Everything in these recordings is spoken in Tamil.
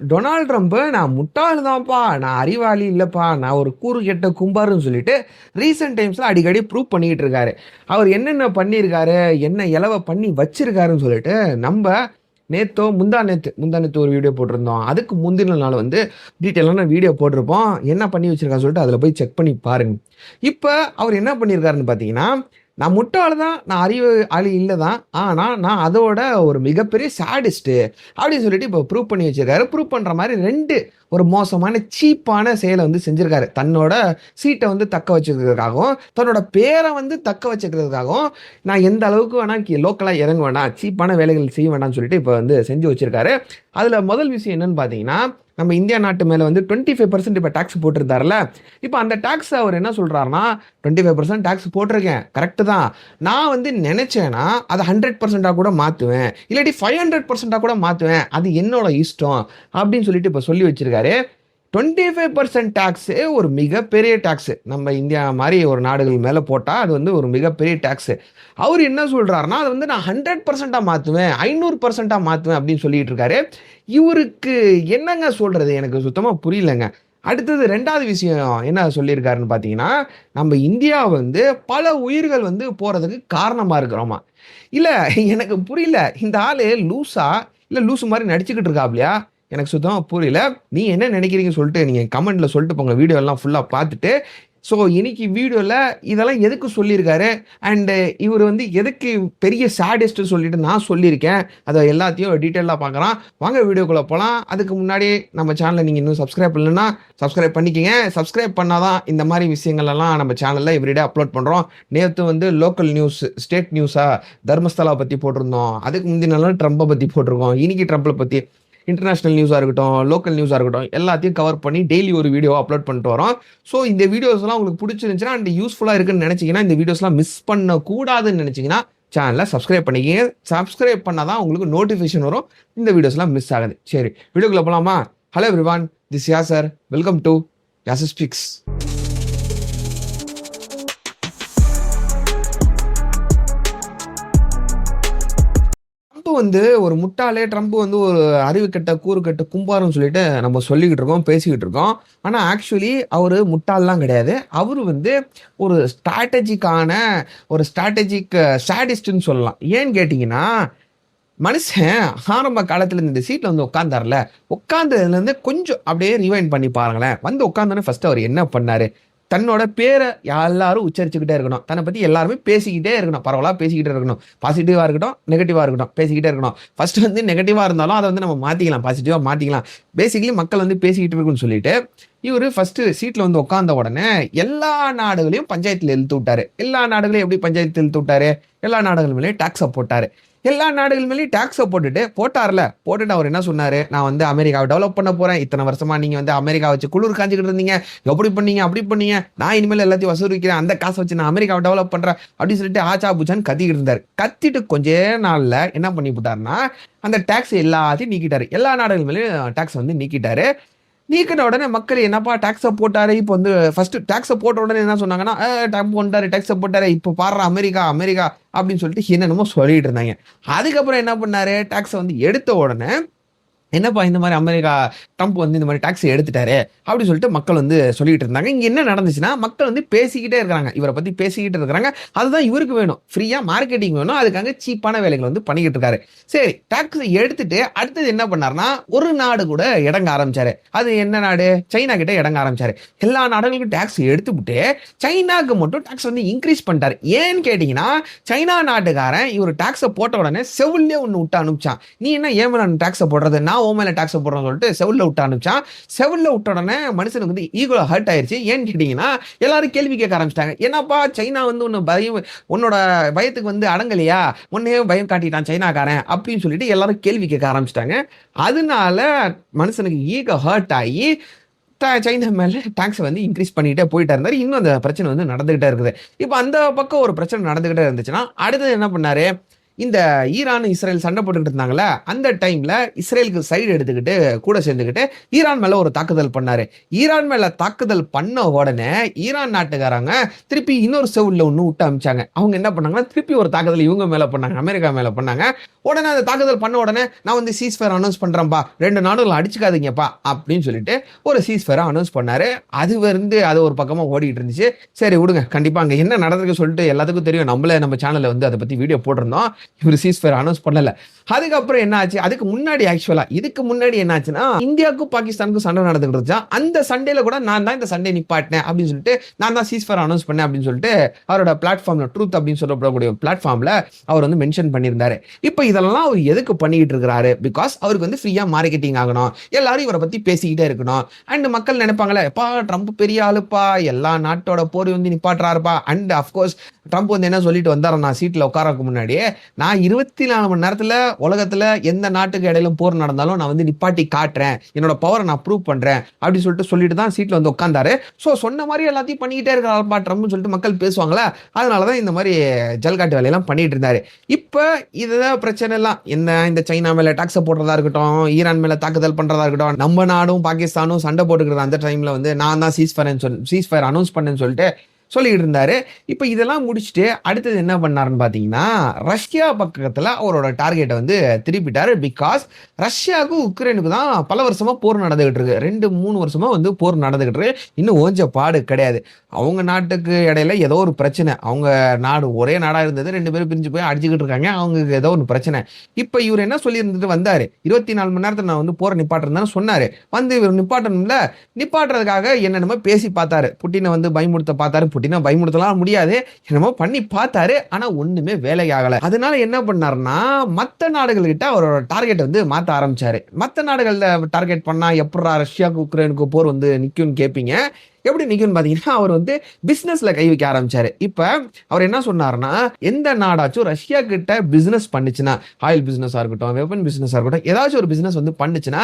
டொனால்ட் ட்ரம்ப் நான் முட்டாள் தான்ப்பா, நான் அறிவாளி இல்லப்பா, நான் ஒரு கூறு கெட்ட கும்பாருன்னு சொல்லிட்டு ரீசென்ட் டைம்ஸ்ல அடிக்கடி ப்ரூவ் பண்ணிக்கிட்டு இருக்காரு. அவர் என்னென்ன பண்ணியிருக்காரு, என்ன இலவ பண்ணி வச்சிருக்காருன்னு சொல்லிட்டு நம்ம நேத்தோ முந்தா நேத்து ஒரு வீடியோ போட்டிருந்தோம். அதுக்கு முந்தின நாள் வந்து டீட்டெயிலான வீடியோ போட்டிருப்போம். என்ன பண்ணி வச்சிருக்காருன்னு சொல்லிட்டு அதில போய் செக் பண்ணி பாருங்க. இப்ப அவர் என்ன பண்ணியிருக்காருன்னு பார்த்தீங்கன்னா, நான் முட்டாள் தான், நான் அறிவாளி இல்ல தான். ஆனா, நான் அதோட ஒரு மிகப்பெரிய சாடிஸ்ட்டு அப்படின்னு சொல்லிட்டு இப்போ ப்ரூவ் பண்ணி வச்சிருக்காரு. ப்ரூவ் பண்ற மாரி 2 ஒரு மோசமான சீப்பான செயல வந்து செஞ்சிருக்காரு. தன்னோட சீட்ட வந்து தக்க வச்சுக்கிறதுக்காகவும், தன்னோட பேர வந்து தக்க வச்சுக்கிறதுக்காகவும், நான் எந்த அளவுக்கு வேணா லோக்கலா இறங்க வேணாம், சீப்பான வேலைகள் செய்ய வேண்டாம்னு சொல்லிட்டு இப்போ வந்து செஞ்சு வச்சிருக்காரு. அதுல முதல் விஷயம் என்னன்னு பார்த்தீங்கன்னா, நம்ம இந்தியா நாட்டு மேல வந்து 25% இப்ப டாக்ஸ் போட்டிருந்தார்ல. இப்ப அந்த டாக்ஸ் அவர் என்ன சொல்றாருன்னா, 25% டாக்ஸ் போட்டிருக்கேன். கரெக்ட் தான். நான் வந்து நெனைச்சேன்னா, அத 100%ஆ கூட மாத்துவேன். இல்லாட்டி 500%ஆ கூட மாத்துவேன். அது என்னோட இஷ்டம். அப்படின்னு சொல்லிட்டு இப்ப சொல்லி வச்சிருக்காரு. 25% டாக்ஸு ஒரு மிகப்பெரிய டாக்ஸு. நம்ம இந்தியா மாரி ஒரு நாடுகள் மேல போட்டா, அது வந்து ஒரு மிகப்பெரிய டாக்ஸு. அவரு என்ன சொல்றாருன்னா, அத வந்து நான் 100%ஆ மாத்துவேன். 500%ஆ மாத்துவேன் அப்படின்னு சொல்லிட்டு இருக்காரு. இவருக்கு என்னங்க சொல்றது? எனக்கு சுத்தமா புரியலங்க. அடுத்தது 2வது விஷயம் என்ன சொல்லியிருக்காருன்னு பார்த்தீங்கன்னா, நம்ம இந்தியா வந்து பல உயிர்கள் வந்து போறதுக்கு காரணமா இருக்கிறோமா. இல்ல எனக்கு புரியல. இந்த ஆளு லூசா? இல்ல லூசு மாரி நடிச்சுக்கிட்டு இருக்காப்லயா? எனக்கு சுத்தமா புரியல. நீங்க என்ன நினைக்கிறீங்கன்னு சொல்லிட்டு நீங்க கமெண்ட்ல சொல்லிட்டு போங்க. வீடியோ எல்லாம் ஃபுல்லா பார்த்துட்டு. ஸோ இன்னைக்கு வீடியோல இதெல்லாம் எதுக்கு சொல்லியிருக்காரு? அண்ட் இவரு வந்து எதுக்கு பெரிய சாடிஸ்ட்ன்னு சொல்லிட்டு நான் சொல்லியிருக்கேன். அத எல்லாத்தையும் டீட்டெயிலா பார்க்கலாம். வாங்க வீடியோக்குள்ள போலாம். அதுக்கு முன்னாடி நம்ம சேனல நீங்க இன்னும் சப்ஸ்கிரைப் பண்ணலன்னா, சப்ஸ்கிரைப் பண்ணிக்கங்க. சப்ஸ்கிரைப் பண்ணா தான் இந்த மாரி விஷயங்கள் எல்லாம் நம்ம சேனல்ல எவ்ரிடே அப்லோட் பண்றோம். நேத்து வந்து லோக்கல் நியூஸ், ஸ்டேட் நியூஸா தர்மஸ்தலா பத்தி போட்டிருந்தோம். அதுக்கு முந்தின நாள் ட்ரம்ப பத்தி போட்டிருக்கோம். இன்னைக்கு ட்ரம்ப்ல பத்தி இன்டர்நேஷனல் நியூஸா இருக்கட்டும், லோக்கல் நியூஸா இருக்கட்டும், எல்லாத்தையும் கவர் பண்ணி டெய்லி ஒரு வீடியோவா அப்லோட் பண்ணிட்டு வரோம். ஸோ இந்த வீடியோஸ்லாம் உங்களுக்கு பிடிச்சிருந்துச்சுன்னா அண்ட் யூஸ்ஃபுல்லா இருக்குன்னு நினைச்சீங்கன்னா, இந்த வீடியோஸ்லாம் மிஸ் பண்ணக்கூடாதுன்னு நினைச்சீங்கன்னா, சேனல சப்ஸ்கிரைப் பண்ணிக்கங்க. சப்ஸ்கிரைப் பண்ணா தான் உங்களுக்கு நோட்டிஃபிகேஷன் வரும். இந்த வீடியோஸ்லாம் மிஸ் ஆகாது. சரி, வீடியோக்குள்ள போலாமா? Hello everyone, this Yasar. Welcome to Yasar speaks. Trump வந்து ஒரு முட்டாளே, ட்ரம்ப் வந்து ஒரு அறிவு கெட்ட, கூறு கெட்ட கும்பாருன்னு சொல்லிட்டு நம்ம சொல்லிக்கிட்டு இருக்கோம், பேசிக்கிட்டு இருக்கோம். ஆனா ஆக்சுவலி அவரு முட்டாள்லாம் கிடையாது. அவரு வந்து ஒரு ஸ்ட்ராட்டஜிக் சாடிஸ்ட்ன்னு சொல்லலாம். ஏன்னு கேட்டீங்கன்னா, மனுஷன் ஆரம்ப காலத்துல இந்த சீட்ல வந்து உட்கார்ந்தார்ல, உட்கார்ந்ததுலேருந்து கொஞ்சம் அப்படியே ரிவைண்ட் பண்ணி பாருங்களேன். வந்து உட்கார்ந்தோனே ஃபர்ஸ்ட் அவர் என்ன பண்ணாரு? தன்னோட பேர எல்லாரும் உச்சரிச்சுக்கிட்டே இருக்கணும். தன்னை பத்தி எல்லாருமே பேசிக்கிட்டே இருக்கணும். பரவலா பேசிக்கிட்டே இருக்கணும். பாசிட்டிவா இருக்கட்டும், நெகட்டிவா இருக்கட்டும். பேசிக்கிட்டே இருக்கணும். ஃபர்ஸ்ட் வந்து நெகட்டிவா இருந்தாலும் அத வந்து நம்ம மாத்திக்கலாம். பாசிட்டிவா மாத்திக்கலாம். பேசிக்கலி மக்கள் வந்து பேசிக்கிட்டு இருக்குன்னு சொல்லிட்டு, இவரு ஃபர்ஸ்ட் சீட்ல வந்து உட்கார்ந்த உடனே எல்லா நாடுகளையும் பஞ்சாயத்துல இழுத்து விட்டாரு. எல்லா நாடுகளையும் எப்படி பஞ்சாயத்துல இழுத்து விட்டாரு? எல்லா நாடுகள் மேலயும் டாக்ஸ போட்டாரு. எல்லா நாடுகள் மேலயும் டாக்ஸ போட்டுட்டு அவர் என்ன சொன்னாரு? நான் வந்து அமெரிக்காவை டெவலப் பண்ண போறேன். இத்தனை வருஷமா நீங்க வந்து அமெரிக்கா வச்சு குளிர் காஞ்சுக்கிட்டு இருந்தீங்க. எப்படி பண்ணீங்க? அப்படி பண்ணீங்க. நான் இனிமேல் எல்லாத்தையும் வசூலிக்கிறேன். அந்த காசை வச்சு நான் அமெரிக்காவை டெவலப் பண்றேன். அப்படின்னு சொல்லிட்டு ஆச்சா பூச்சான்னு கத்திக்கிட்டு இருந்தாரு. கத்திட்டு கொஞ்சே நாள்ல என்ன பண்ணி போட்டாருன்னா, அந்த டாக்ஸ் எல்லாத்தையும் நீக்கிட்டாரு. எல்லா நாடுகள் மேலயும் டாக்ஸ் வந்து நீக்கிட்டாரு. நீக்கின உடனே மக்கள் என்னப்பா டாக்ஸ போட்டாரு. இப்போ வந்து ஃபர்ஸ்ட் டாக்ஸ போட்ட உடனே என்ன சொன்னாங்கன்னா, டாக்ஸ போட்டாரு. இப்போ பாடுற அமெரிக்கா அமெரிக்கா அப்படின்னு சொல்லிட்டு என்னென்னமோ சொல்லிட்டு இருந்தாங்க. அதுக்கப்புறம் என்ன பண்ணாரு? டாக்ஸ வந்து எடுத்த உடனே, என்னப்பா இந்த மாதிரி அமெரிக்கா ட்ரம்ப் வந்து இந்த மாதிரி டாக்ஸ் எடுத்துட்டாரு அப்படின்னு சொல்லிட்டு மக்கள் வந்து சொல்லிட்டு இருந்தாங்க. இங்க என்ன நடந்துச்சுன்னா, மக்கள் வந்து பேசிக்கிட்டே இருக்கிறாங்க. இவரை பத்தி பேசிக்கிட்டு இருக்கிறாங்க. அதுதான் இவருக்கு வேணும். ஃப்ரீயா மார்க்கெட்டிங் வேணும். அதுக்காக சீப்பான வேலைகள் வந்து பண்ணிக்கிட்டு இருக்காரு. சரி, டாக்ஸ் எடுத்துட்டு அடுத்தது என்ன பண்ணாருன்னா, ஒரு நாடு கூட இடங்க ஆரம்பிச்சாரு. அது என்ன நாடு? சைனா கிட்ட இடங்க ஆரம்பிச்சாரு. எல்லா நாடுகளுக்கும் டாக்ஸ் எடுத்துவிட்டு சைனாக்கு மட்டும் டாக்ஸ் வந்து இன்க்ரீஸ் பண்ணிட்டாரு. ஏன்னு கேட்டீங்கன்னா, சைனா நாட்டுக்காரன் இவர் டாக்ஸை போட்ட உடனே செவிலே ஒன்று விட்டு அனுப்பிச்சான். நீ என்ன ஏன் மேல டாக்ஸை போடுறது? நான் ஓ மேல டாக்ஸ் போடுறேன்னு சொல்லிட்டு செவில்ல விட்டு அனுப்பிச்சான். செவில்ல விட்ட உடனே மனுஷனுக்கு வந்து ஈகோ ஹர்ட் ஆயிருச்சு. ஏன்னு கேட்டீங்கன்னா, எல்லாரும் கேள்வி கேட்க ஆரம்பிச்சிட்டாங்க. என்னப்பா சைனா வந்து உன்னோட பயத்துக்கு வந்து அடங்கலையா? உன்னையே பயம் காட்டிட்டான் சைனாக்காரன் அப்படின்னு சொல்லிட்டு எல்லாரும் கேள்வி கேட்க ஆரம்பிச்சிட்டாங்க. அதனால மனுஷனுக்கு ஈகோ ஹர்ட் ஆகி சைனா மேல டாக்ஸ் வந்து இன்க்ரீஸ் பண்ணிட்டே போயிட்டே இருந்தாரு. இன்னும் அந்த பிரச்சனை வந்து நடந்துகிட்டே இருக்குது. இப்போ அந்த பக்கம் ஒரு பிரச்சனை நடந்துகிட்டே இருந்துச்சுன்னா, அடுத்தது என்ன பண்ணாரு? இந்த ஈரான் இஸ்ரேல் சண்டை போட்டுக்கிட்டு இருந்தாங்கல்ல, அந்த டைம்ல இஸ்ரேலுக்கு சைடு எடுத்துக்கிட்டு கூட சேர்ந்துக்கிட்டு ஈரான் மேல ஒரு தாக்குதல் பண்ணாரு. ஈரான் மேல தாக்குதல் பண்ண உடனே ஈரான் நாட்டுக்காரங்க திருப்பி இன்னொரு செவுல்ல ஒண்ணு விட்டு அமிச்சாங்க. அவங்க என்ன பண்ணாங்கன்னா திருப்பி ஒரு தாக்குதல் இவங்க மேல பண்ணாங்க, அமெரிக்கா மேல பண்ணாங்க. உடனே அந்த தாக்குதல் பண்ண உடனே நான் வந்து சீஸ்ஃபயர் அனௌன்ஸ் பண்றேன்ப்பா, 2 நாடுகளும் அடிச்சுக்காதீங்கப்பா அப்படின்னு சொல்லிட்டு ஒரு சீஸ்ஃபயர் அனௌன்ஸ் பண்ணாரு. அது ஒரு பக்கமா ஓடிட்டு இருந்துச்சு. சரி விடுங்க, கண்டிப்பா அங்க என்ன நடந்திருக்கு சொல்லிட்டு எல்லாத்துக்கும் தெரியும். நம்ம சேனல்ல வந்து அதை பத்தி வீடியோ போட்டிருந்தோம். இவர் சீஸ்ஃபயர் அனௌன்ஸ் பண்ணல. அதுக்கப்புறம் என்ன ஆச்சு, இதுக்கு முன்னாடி என்ன ஆச்சுன்னா, இந்தியாவுக்கும் பாகிஸ்தானுக்கும் சண்டை நடந்துட்டு இருந்துச்சா. அந்த சண்டையில கூட நான் தான் இந்த சண்டை நிப்பாட்டினேன் அப்படின்னு சொல்லிட்டு, நான் தான் சீஸ்ஃபயர் அனௌன்ஸ் பண்ணேன் அப்படின்னு சொல்லிட்டு அவரோட பிளாட்ஃபார்ம்ல, ட்ரூத் அப்படின்னு சொல்லப்படக்கூடிய பிளாட்ஃபார்ம்ல அவர் வந்து மென்ஷன் பண்ணியிருந்தாரு. இப்ப இதெல்லாம் அவர் எதுக்கு பண்ணிட்டு இருக்கிறாரு? பிகாஸ் அவருக்கு வந்து ஃப்ரீயா மார்க்கெட்டிங் ஆகணும், எல்லாரும் இவரை பத்தி பேசிக்கிட்டே இருக்கணும். அண்ட் மக்கள் நினைப்பாங்களே, எப்பா ட்ரம்ப் பெரிய ஆளுப்பா, எல்லா நாட்டோட போர் வந்து நிப்பாட்டுறாருப்பா. அண்ட் அஃப்கோர்ஸ் ட்ரம்ப் வந்து என்ன சொல்லிட்டு வந்தாரு, நான் சீட்ல உட்காரக்கு முன்னாடியே, நான் 24 மணி நேரத்துல உலகத்துல எந்த நாட்டுக்கு இடையிலும் போர் நடந்தாலும் நான் வந்து நிப்பாட்டி காட்டுறேன், என்னோட பவரை நான் ப்ரூவ் பண்றேன் அப்படின்னு சொல்லிட்டு தான் சீட்ல வந்து உட்கார்ந்தாரு. சோ சொன்ன மாதிரி எல்லாத்தையும் பண்ணிக்கிட்டே இருக்கிறாருப்பா ட்ரம்ப்னு சொல்லிட்டு மக்கள் பேசுவாங்களா, அதனாலதான் இந்த மாதிரி ஜல்காட்டு வேலையெல்லாம் பண்ணிட்டு இருந்தாரு. இப்ப இதுதான் பிரச்சனை எல்லாம் என்ன, இந்த சைனா மேல டாக்ஸ் போடுறதா இருக்கட்டும், ஈரான் மேல தாக்குதல் பண்றதா இருக்கட்டும், நம்ம நாடும் பாகிஸ்தானும் சண்டை போட்டுக்கிறது. அந்த டைம்ல வந்து நான் தான் சீஸ்ஃபயர் அனௌன்ஸ் பண்ணேன்னு சொல்லிட்டு இருந்தாரு. இப்ப இதெல்லாம் முடிச்சுட்டு அடுத்தது என்ன பண்ணாருன்னு பாத்தீங்கன்னா, ரஷ்யா பக்கத்துல அவரோட டார்கெட்டை வந்து திருப்பிட்டாரு. பிகாஸ் ரஷ்யாவுக்கும் உக்ரைனுக்கு தான் பல வருஷமா போர் நடந்துகிட்டு இருக்கு. 2-3 வருஷமா வந்து போர் நடந்துகிட்டு இருக்கு. இன்னும் ஓஞ்ச பாடு கிடையாது. அவங்க நாட்டுக்கு இடையில ஏதோ ஒரு பிரச்சனை. அவங்க நாடு ஒரே நாடா இருந்தது, 2 பேரும் பிரிஞ்சு போய் அடிச்சுக்கிட்டு இருக்காங்க. அவங்களுக்கு ஏதோ ஒரு பிரச்சனை. இப்ப இவர் என்ன சொல்லி இருந்துட்டு வந்தாரு, 24 மணி நேரத்துல நான் வந்து போரை நிப்பாட்டுறேன்னு சொன்னாரு. வந்து இவர் நிப்பாட்டணும்ல, நிப்பாட்டுறதுக்காக என்னென்னமோ பேசி பார்த்தாரு. புட்டினை வந்து பயமுறுத்த பார்த்தாரு. புட்டினை பயமுறுத்தலாம் முடியாது, என்னமோ பண்ணி பார்த்தாரு. ஆனா ஒண்ணுமே வேலையாகல. அதனால என்ன பண்ணாருன்னா, மத்த நாடுகள் கிட்ட அவரோட டார்கெட் வந்து மாத்த ஆரம்பிச்சாரு. மத்த நாடுகள்ல டார்கெட் பண்ணா எப்படா ரஷ்யாவுக்கு உக்ரைனுக்கு போர் வந்து நிக்கும்னு கேட்பீங்க. எப்படி நிக்கும்னு பாத்தீங்கன்னா, அவர் வந்து பிசினஸ்ல கை வைக்க ஆரம்பிச்சாரு. இப்ப அவர் என்ன சொன்னாருன்னா, எந்த நாடாச்சும் ரஷ்யா கிட்ட பிசினஸ் பண்ணுச்சுன்னா, ஆயில் பிசினஸா இருக்கட்டும், வெப்பன் பிசினஸா இருக்கட்டும், ஏதாச்சும் ஒரு பிசினஸ் வந்து பண்ணுச்சுன்னா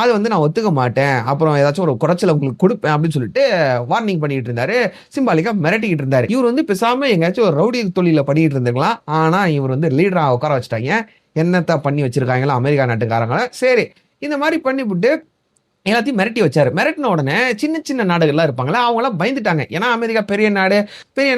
அதை வந்து நான் ஒத்துக்க மாட்டேன், அப்புறம் ஏதாச்சும் ஒரு குறைச்சல உங்களுக்கு கொடுப்பேன் அப்படின்னு சொல்லிட்டு வார்னிங் பண்ணிட்டு இருந்தாரு. சிம்பாலிக்கா மிரட்டிக்கிட்டு இருந்தாரு. இவர் வந்து பேசாம எங்கேயாச்சும் ஒரு ரவுடி தொழில பண்ணிட்டு இருந்துக்கலாம். ஆனா இவர் வந்து லீடரா உட்கார வச்சுட்டாங்க. என்னத்த பண்ணி வச்சிருக்காங்களா அமெரிக்கா நாட்டுக்காரங்கள. சரி, இந்த மாதிரி பண்ணிவிட்டு எல்லாத்தையும் மிரட்டி வச்சாரு. மிரட்டின உடனே சின்ன சின்ன நாடுகள்லாம் இருப்பாங்களா, அவங்களாம் பயந்துட்டாங்க. ஏன்னா அமெரிக்கா பெரிய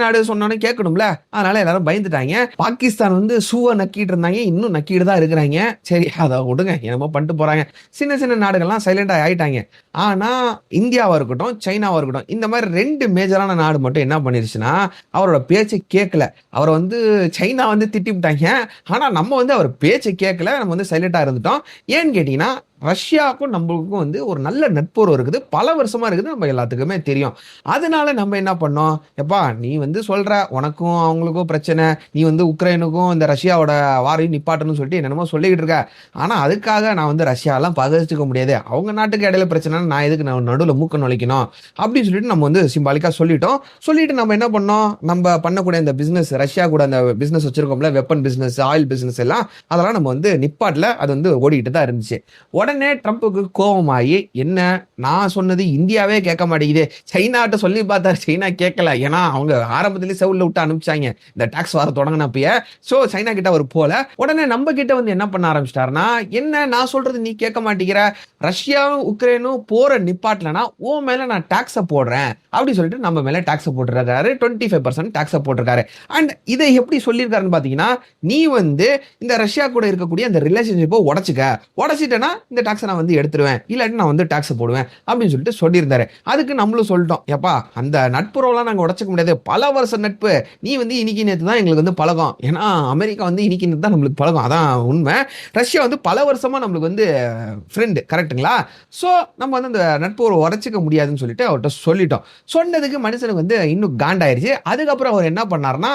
நாடு சொன்னோன்னே கேட்கணும்ல, அதனால எல்லாரும் பயந்துட்டாங்க. பாகிஸ்தான் வந்து ஷூவை நக்கிட்டு இருந்தாங்க, இன்னும் நக்கிட்டு தான் இருக்கிறாங்க. சரி அதை விடுங்க, என்னமோ பண்ணிட்டு போறாங்க. சின்ன சின்ன நாடுகள்லாம் சைலண்டா ஆயிட்டாங்க. ஆனா இந்தியாவா இருக்கட்டும், சைனாவா இருக்கட்டும், இந்த மாதிரி 2 மேஜரான நாடு மட்டும் என்ன பண்ணிருச்சுன்னா, அவரோட பேச்சை கேட்கல. அவரை வந்து சைனா வந்து திட்டி விட்டாங்க. ஆனா நம்ம வந்து அவர் பேச்சை கேட்கல, நம்ம வந்து சைலண்டா இருந்துட்டோம். ஏன்னு கேட்டீங்கன்னா, ரஷ்யாவுக்கும் நம்மளுக்கும் வந்து ஒரு நல்ல நட்புறவு இருக்குது, பல வருஷமா இருக்குது, நம்ம எல்லாத்துக்குமே தெரியும். அதனால நம்ம என்ன பண்ணோம், எப்பா நீ வந்து சொல்ற உனக்கும் அவங்களுக்கும் பிரச்சனை, நீ வந்து உக்ரைனுக்கும் இந்த ரஷ்யாவோட வாரையும் நிப்பாட்டணும்னு சொல்லிட்டு என்னென்னமோ சொல்லிக்கிட்டு இருக்க. ஆனா அதுக்காக நான் வந்து ரஷ்யாலாம் பகிர்ந்துக்க முடியாது, அவங்க நாட்டுக்கு இடையில பிரச்சனை, நான் எதுக்கு நான் நடுவில் மூக்க நுழைக்கணும் அப்படின்னு சொல்லிட்டு நம்ம வந்து சிம்பாலிக்கா சொல்லிட்டு நம்ம என்ன பண்ணோம், நம்ம பண்ணக்கூடிய இந்த பிசினஸ், ரஷ்யா கூட அந்த பிசினஸ் வச்சிருக்கோம்ல, வெப்பன் பிசினஸ், ஆயில் பிசினஸ் எல்லாம், அதெல்லாம் நம்ம வந்து நிப்பாட்டல. அது வந்து ஓடிக்கிட்டு தான் இருந்துச்சு. உடனே ட்ரம்ப்புக்கு கோபமாயி, என்ன நான் சொன்னது இந்தியாவே கேட்க மாட்டேங்குது, சைனாட்ட சொல்லி பார்த்தாரு, சைனா கேட்கல. ஏன்னா அவங்க ஆரம்பத்திலேயே செவுல்ல விட்டு அனுப்பிச்சாங்க இந்த டாக்ஸ் வர தொடங்கினப்பயே. சோ சைனா கிட்ட அவர் போல. உடனே நம்ம கிட்ட வந்து என்ன பண்ண ஆரம்பிச்சிட்டாருன்னா, என்ன நான் சொல்றது நீ கேட்க மாட்டேங்கிற, ரஷ்யாவும் உக்ரைனும் போற நிப்பாட்டலனா ஓ மேல நான் டாக்ஸ போடுறேன் அப்படின்னு சொல்லிட்டு நம்ம மேல டாக்ஸ போட்டுருக்காரு. 25% டாக்ஸ போட்டிருக்காரு. அண்ட் இதை எப்படி சொல்லியிருக்காருன்னு பாத்தீங்கன்னா, நீ வந்து இந்த ரஷ்யா கூட இருக்கக்கூடிய அந்த ரிலேஷன்ஷிப்பை உடச்சிட்டேன்னா இந்த டாக்ஸை நான் வந்து எடுத்துருவேன், இல்லாட்டி நான் வந்து டாக்ஸை போடுவேன் அப்படின்னு சொல்லிட்டு சொல்லியிருந்தாரு. அதுக்கு நம்மளும் சொல்லிட்டோம், எப்பா அந்த நட்புறவுலாம் நாங்கள் உடச்சிக்க முடியாது, பல வருஷம் நட்பு, நீ வந்து இன்னைக்கு நேற்று தான் எங்களுக்கு வந்து பழகம். ஏன்னா அமெரிக்கா வந்து இன்னைக்கு நேற்று தான் நம்மளுக்கு பழகம், அதான் உண்மை. ரஷ்யா வந்து பல வருஷமா நம்மளுக்கு வந்து ஃப்ரெண்டு, கரெக்டுங்களா? ஸோ நம்ம வந்து அந்த நட்புறவை உடச்சிக்க முடியாதுன்னு சொல்லிட்டு அவர்கிட்ட சொல்லிட்டோம். சொன்னதுக்கு மனுஷனுக்கு வந்து இன்னும் காண்டாயிருச்சு. அதுக்கப்புறம் அவர் என்ன பண்ணாருன்னா,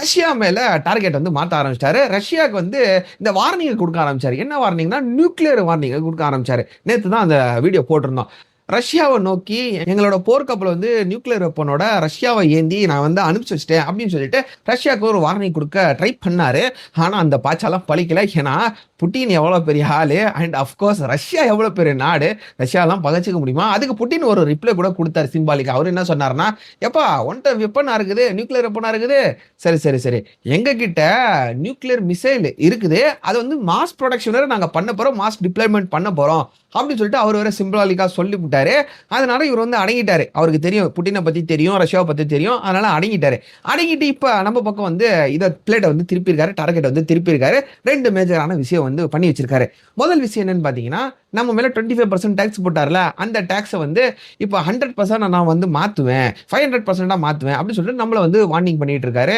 ரஷ்யா மேல டார்கெட் வந்து மாற்ற ஆரம்பிச்சிட்டாரு. ரஷ்யாவுக்கு வந்து இந்த வார்னிங் கொடுக்க ஆரம்பிச்சாரு. என்ன வார்னிங்னா, நியூக்ளியர் வார்னிங் கொடுக்க ஆரம்பிச்சாரு. நேற்று தான் அந்த வீடியோ போட்டிருந்தோம். ரஷ்யாவை நோக்கி எங்களோட போர்க்கப்பல் வந்து நியூக்ளியர் வெப்பனோட ரஷ்யாவை ஏந்தி நான் வந்து அனுப்பிச்சு வச்சிட்டேன் அப்படின்னு சொல்லிட்டு ரஷ்யாவுக்கு ஒரு வார்னிங் கொடுக்க ட்ரை பண்ணாரு. ஆனா அந்த பாய்ச்சாலாம் பலிக்கல. ஏன்னா புட்டின் எவ்வளவு பெரிய ஆளு அண்ட் அஃப்கோர்ஸ் ரஷ்யா எவ்வளவு பெரிய நாடு, ரஷ்யாலாம் பகச்சிக்க முடியுமா? அதுக்கு புட்டின் ஒரு ரிப்ளை கூட கொடுத்தாரு சிம்பாலிக்கா. அவர் என்ன சொன்னாருன்னா, எப்பா ஒன்ட்ட வெப்பனா இருக்குது, நியூக்ளியர் வெப்பனா இருக்குது, சரி சரி சரி எங்க கிட்ட நியூக்ளியர் மிசைல் இருக்குது, அது வந்து மாஸ் ப்ரொடக்ஷன் நாங்க பண்ண போறோம், மாஸ் டிப்ளாய்மெண்ட் பண்ண போறோம் அப்படின்னு சொல்லிட்டு அவர் வேற சிம்பாலிக்கா சொல்லி விட்டாரு. அதனால இவர் வந்து அடங்கிட்டாரு. அவருக்கு தெரியும் புட்டினை பத்தி தெரியும், ரஷ்யாவை பத்தி தெரியும், அதனால அடங்கிட்டாரு. அடங்கிட்டு இப்ப நம்ம பக்கம் வந்து இதை பிளேட்டை வந்து திருப்பியிருக்காரு, டார்கெட் வந்து திருப்பியிருக்காரு. 2 மேஜரான விஷயம் வந்து பண்ணி வச்சிருக்காரு. முதல் விஷயம் என்னன்னு பாத்தீங்கன்னா, நம்ம மேல 25% டேக்ஸ் போட்டார்ல, அந்த டேக்ஸை வந்து இப்போ 100% நான் வந்து மாத்துவேன், 500% மாத்துவேன் அப்படின்னு சொல்லிட்டு நம்மள வந்து வார்னிங் பண்ணிட்டு இருக்காரு.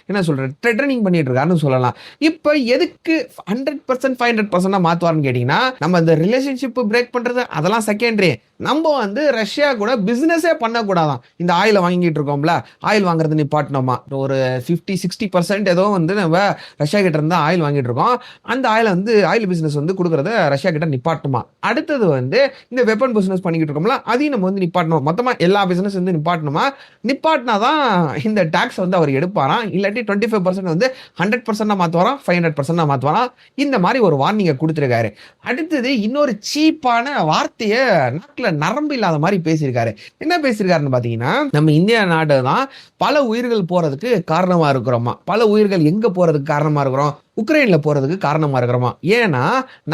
என்ன சொல்றது, த்ரெட்டனிங் பண்ணிட்டு இருக்காருன்னு சொல்லலாம். இப்ப எதுக்கு 100% 500% மாத்துவார்னு கேட்டீங்கன்னா, நம்ம இந்த ரிலேஷன்ஷிப் பிரேக் பண்றது அதெல்லாம் செகண்டரி. நம்ம வந்து ரஷ்யா கூட பிசினஸே பண்ணக்கூடாதான். இந்த ஆயிலை வாங்கிட்டு இருக்கோம்ல, ஆயில் வாங்குறது நிப்பாட்டணுமா, ஒரு 50-60% ஏதோ வந்து நம்ம ரஷ்யா கிட்ட இருந்தா ஆயில் வாங்கிட்டு இருக்கோம். அந்த ஆயிலை வந்து ஆயில் பிசினஸ் வந்து கொடுக்கறத ரஷ்யா கிட்ட நிப்பாட்டுமா. அடுத்தது வந்து இந்த வெப்பன் பிசினஸ் பண்ணிக்கிட்டு இருக்கோம்ல, அதையும் நம்ம வந்து நிப்பாட்டணும். மொத்தமா எல்லா பிசினஸ் வந்து நிப்பாட்டணுமா. நிப்பாட்டினாதான் இந்த டாக்ஸ் வந்து அவர் எடுப்பாராம். இல்லாட்டி 25% வந்து 100% மாத்துவாராம், 500% மாத்துவாராம். இந்த மாதிரி ஒரு வார்னிங்கை கொடுத்துருக்காரு. அடுத்தது இன்னொரு சீப்பான வார்த்தையை நாட்டில் நரம்பு இல்லாத மாதிரி பேசியிருக்காரு. என்ன பேசியிருக்காருன்னு பாத்தீங்கன்னா, நம்ம இந்தியா நாடு தான் பல உயிர்கள் போறதுக்கு காரணமா இருக்கிறோமா. பல உயிர்கள் எங்க போறதுக்கு காரணமா இருக்கிறோம், உக்ரைன்ல போறதுக்கு காரணமா இருக்கிறோமா. ஏன்னா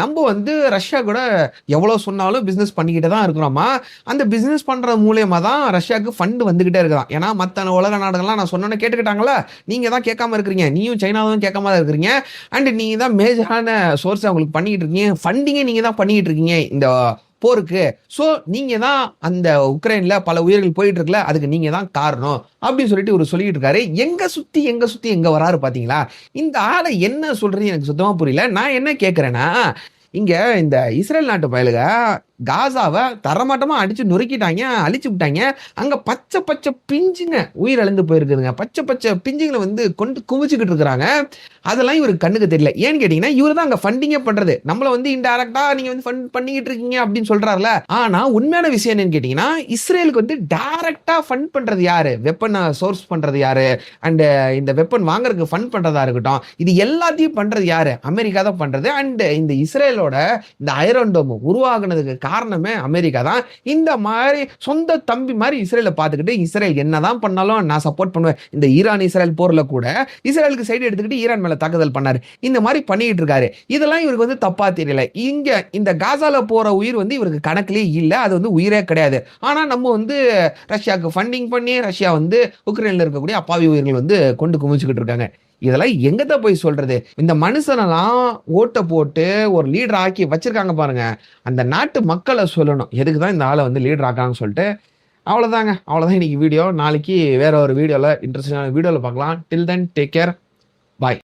நம்ம வந்து ரஷ்யா கூட எவ்வளவு சொன்னாலும் பிசினஸ் பண்ணிக்கிட்டே தான் இருக்கிறோமா. அந்த பிசினஸ் பண்றது மூலியமா தான் ரஷ்யாவுக்கு ஃபண்ட் வந்துகிட்டே இருக்கலாம். ஏன்னா மற்ற உலக நாடுகள்லாம் நான் சொன்னோன்னு கேட்டுக்கிட்டாங்களா, நீங்க தான் கேட்காம இருக்கிறீங்க, நீயும் சைனாவும் கேட்காம தான் இருக்கிறீங்க. அண்ட் நீங்க தான் மேஜரான சோர்ஸ் அவங்களுக்கு பண்ணிக்கிட்டு இருக்கீங்க, ஃபண்டிங்கே நீங்க தான் பண்ணிக்கிட்டு இருக்கீங்க இந்த போருக்கு. சோ நீங்க தான் அந்த உக்ரைன்ல பல உயிர்கள் போயிட்டு இருக்குல்ல, அதுக்கு நீங்க தான் காரணம் அப்படின்னு சொல்லிட்டு இவர் சொல்லிட்டு இருக்காரு. எங்க சுத்தி எங்க வராரு பாத்தீங்களா? இந்த ஆளை என்ன சொல்றது எனக்கு சுத்தமா புரியல. நான் என்ன கேட்கிறேன்னா, இங்க இந்த இஸ்ரேல் நாட்டு பயலுக காசாவை தரமாட்டமா அடிச்சு நொறுக்கிட்டாங்க, அழிச்சு விட்டாங்க. அங்க பச்சை பச்சை பிஞ்சுங்க உயிரிழந்து போயிருக்குதுங்க. பச்சை பச்சை பிஞ்சுங்களை வந்து கொண்டு குவிச்சுக்கிட்டு இருக்கிறாங்க. அதெல்லாம் இவருக்கு கண்ணுக்கு தெரியல. ஏன்னு கேட்டீங்கன்னா, இவரு தான் அங்க ஃபண்டிங்கே பண்றது. நம்மள வந்து இன்டைரக்டா நீங்க வந்து ஃபண்ட் பண்ணிக்கிட்டு இருக்கீங்க அப்படின்னு சொல்றாருல. ஆனா உண்மையான விஷயம் என்னன்னு கேட்டீங்கன்னா, இஸ்ரேலுக்கு வந்து டைரக்டா ஃபண்ட் பண்றது யாரு, வெப்பன் சோர்ஸ் பண்றது யாரு, அண்ட் இந்த வெப்பன் வாங்குறதுக்கு ஃபண்ட் பண்றதா இருக்கட்டும், இது எல்லாத்தையும் பண்றது யாரு, அமெரிக்கா தான் பண்றது. அண்ட் இந்த இஸ்ரேலோட இந்த ஐரன் டோம் உருவாக்குனதுக்கு காரணமே அமெரிக்கா தான். இந்த மாதிரி சொந்த தம்பி மாதிரி இஸ்ரேலை பார்த்துக்கிட்டு, இஸ்ரேல் என்னதான் பண்ணாலும் நான் சப்போர்ட் பண்ணுவேன். இந்த ஈரான் இஸ்ரேல் போர்ல கூட இஸ்ரேலுக்கு சைடு எடுத்துக்கிட்டு ஈரான் மேல தாக்குதல் பண்ணாரு. இந்த மாதிரி பண்ணிட்டு இருக்காரு. இதெல்லாம் இவருக்கு வந்து தப்பா தெரியல. இங்க இந்த காசால போற உயிர் வந்து இவருக்கு கணக்கிலே இல்ல, அது வந்து உயிரே கிடையாது. ஆனா நம்ம வந்து ரஷ்யாவுக்கு ஃபண்டிங் பண்ணி ரஷ்யா வந்து உக்ரைன்ல இருக்கக்கூடிய அப்பாவி உயிர்கள் வந்து கொண்டு குமிச்சுக்கிட்டு இருக்காங்க. இதெல்லாம் எங்கதான் போய் சொல்றது? இந்த மனுஷனெல்லாம் ஓட்ட போட்டு ஒரு லீடர் ஆக்கி வச்சிருக்காங்க பாருங்க. அந்த நாட்டு மக்களை சொல்லணும் எதுக்குதான் இந்த ஆளை வந்து லீடர் ஆக்காங்கன்னு சொல்லிட்டு. அவ்வளவுதாங்க, அவ்வளவுதான் இன்னைக்கு வீடியோ. நாளைக்கு வேற ஒரு வீடியோல இன்ட்ரெஸ்டிங்கான வீடியோல பார்க்கலாம். டில் தென் டேக் கேர், பாய்.